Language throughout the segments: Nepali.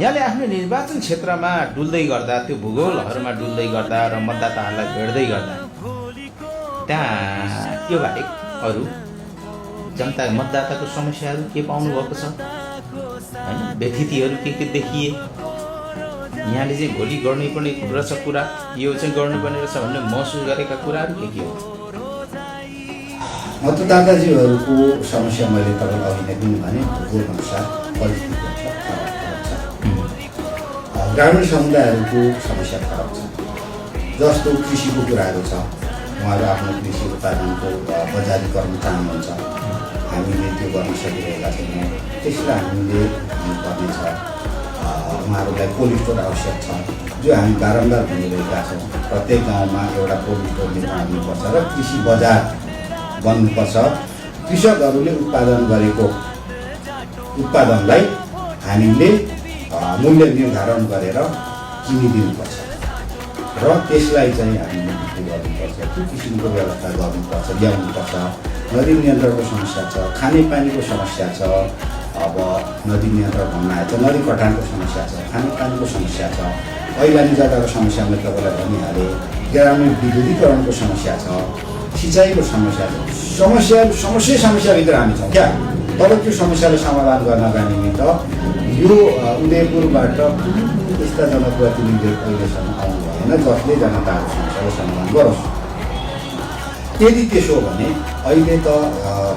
यहाँले आफ्नो निर्वाचन क्षेत्रमा डुल्दै गर्दा त्यो भूगोलहरूमा डुल्दै गर्दा र मतदाताहरूलाई भेट्दै गर्दा त्यहाँ त्यो बाहेक अरू जनता मतदाताको समस्याहरू के पाउनु भएको छ हैन व्यथितिहरू के देखिए यहाँले चाहिँ भोलि गर्नुपर्ने रहेछ कुरा यो चाहिँ गर्नुपर्ने रहेछ भन्ने महसुस गरेका कुराहरू के हो मतदाताजीहरूको समस्या मैले तपाईँलाई अघि नै पनि भने भूगोल अनुसार परिस्थिति ग्रामीण समुदायहरूको समस्या फरक छ जस्तो कृषिको कुराहरू छ उहाँहरू आफ्नो कृषि उत्पादनको बजारीकरण चाहनुहुन्छ हामीले त्यो गर्न सकिरहेका छैनौँ त्यसलाई हामीले गर्नेछ उहाँहरूलाई कोल्ड स्टोर आवश्यक छ जो हामी बारम्बार भनिरहेका छौँ प्रत्येक गाउँमा एउटा कोल्ड स्टोर निर्माण हुनुपर्छ र कृषि बजार बन्नुपर्छ कृषकहरूले उत्पादन गरेको उत्पादनलाई हामीले मूल्य निर्धारण गरेर किनिदिनुपर्छ र त्यसलाई चाहिँ हामीले बिक्री गर्नुपर्छ त्यो किसिमको व्यवस्था गर्नुपर्छ ल्याउनुपर्छ नदी नियन्त्रणको समस्या छ खानेपानीको समस्या छ अब नदी नियन्त्रण भन्न आएछ नदी कटानको समस्या छ खानेपानीको समस्या छ ऐलानी जग्गाको समस्या मैले तपाईँलाई भनिहालेँ ग्रामीण विद्युतीकरणको समस्या छ सिँचाइको समस्या छ समस्याभित्र हामी छौँ क्या तर त्यो समस्यालाई समाधान गर्नका निमित्त यो उदयपुरबाट यस्ता जनप्रतिनिधिहरू अहिलेसम्म आउनु भएन जसले जनताको समस्यालाई समाधान गरोस् यदि त्यसो भने अहिले त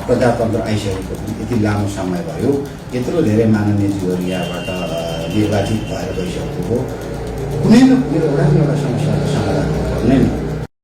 प्रजातन्त्र आइसकेको पनि यति लामो समय भयो यत्रो धेरै माननीयजीहरू यहाँबाट निर्वाचित भएर गइसकेको हो कुनै न कुनै एउटा समस्याको समाधान गर्ने